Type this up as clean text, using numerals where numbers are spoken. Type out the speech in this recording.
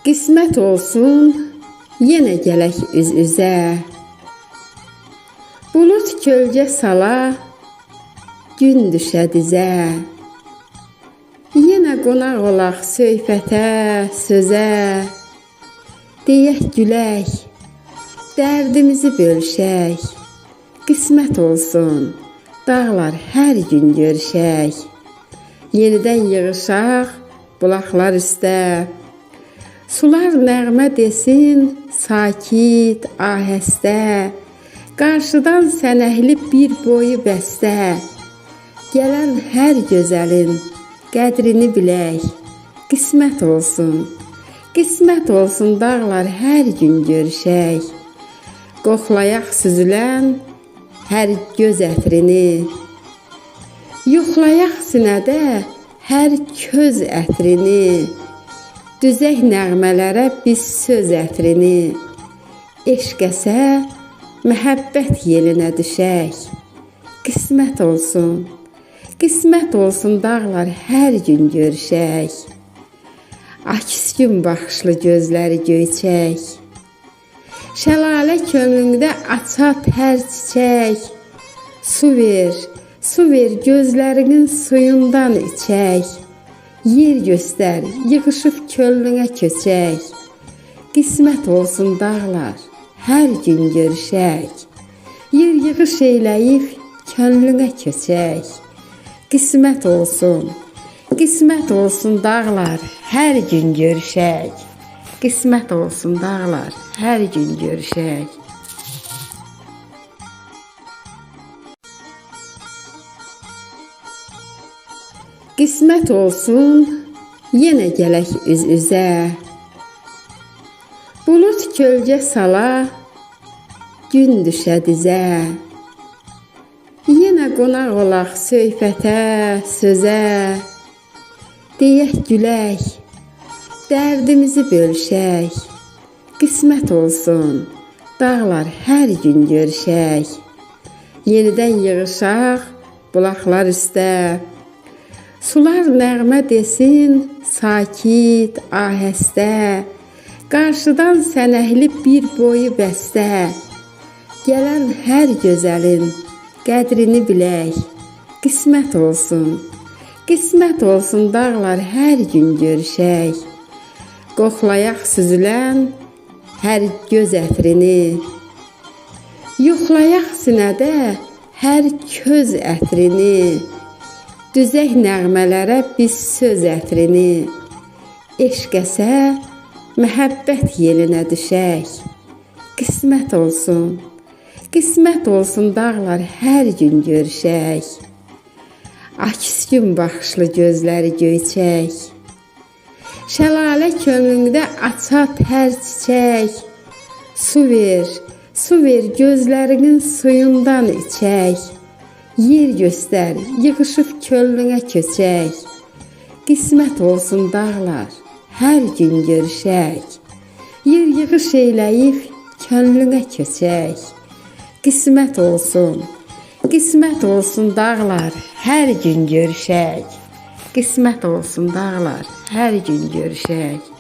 Qismət olsun, yenə gələk üz-üzə. Bulut kölgə sala, gün düşə dizə. Yenə qonaq olaq söhbətə, sözə. Deyək gülək, dərdimizi bölüşək. Qismət olsun, dağlar hər gün görüşək. Yenidən yığışaq bulaqlar üstə. Sular nəğmə desin, sakit, ahəstə. Qarşıdan sənəhli bir boyu bəstə. Gələn hər gözəlin qədrini bilək. Qismət olsun, qismət olsun, dağlar hər gün görüşək. Qoxlayaq süzülən hər göz ətrini. Yoxlayaq sinədə hər köz ətrini. Düzək nəğmələrə biz söz ətrini. Eşqəsə məhəbbət yelinə düşək. Qismət olsun, qismət olsun, dağlar hər gün görüşək. Aküskün baxışlı gözləri göyçək. Şəlalə könlündə açar hər çiçək. Su ver, gözlərinin suyundan içək. Yer göstər, yığışıb könlünə köçək. Qismət olsun, dağlar hər gün görüşək. Yer yığış eyləyib könlünə köçək. Qismət olsun, qismət olsun, dağlar hər gün görüşək. Qismət olsun, dağlar hər gün görüşək. Qismət olsun, yenə gələk üz-üzə. Bulut kölgə sala, gün düşə dizə. Yenə qonaq olaq söhbətə, sözə. Deyək gülək, dərdimizi bölüşək. Qismət olsun, dağlar hər gün görüşək. Yenidən yığışaq bulaqlar üstə. Sular nəğmə desin, sakit, ahəstə. Qarşıdan sənəhli bir boyu bəstə. Gələn hər gözəlin qədrini bilək. Qismət olsun, qismət olsun, dağlar hər gün görüşək. Qoxlayaq süzülən hər göz ətrini. Yoxlayaq sinədə hər köz ətrini. Düzək nəğmələrə biz söz ətrini. Eşqəsə məhəbbət yelinə düşək. Qismət olsun, qismət olsun, dağlar hər gün görüşək. Aküskün baxışlı gözləri göyçək. Şəlalə könlündə açar hər çiçək. Su ver, gözlərinin suyundan içək. Yer göstər, yığışıb könlünə köçək. Qismət olsun, dağlar hər gün görüşək. Yer yığış eyləyib könlünə köçək. Qismət olsun, qismət olsun, dağlar hər gün görüşək. Qismət olsun, dağlar hər gün görüşək.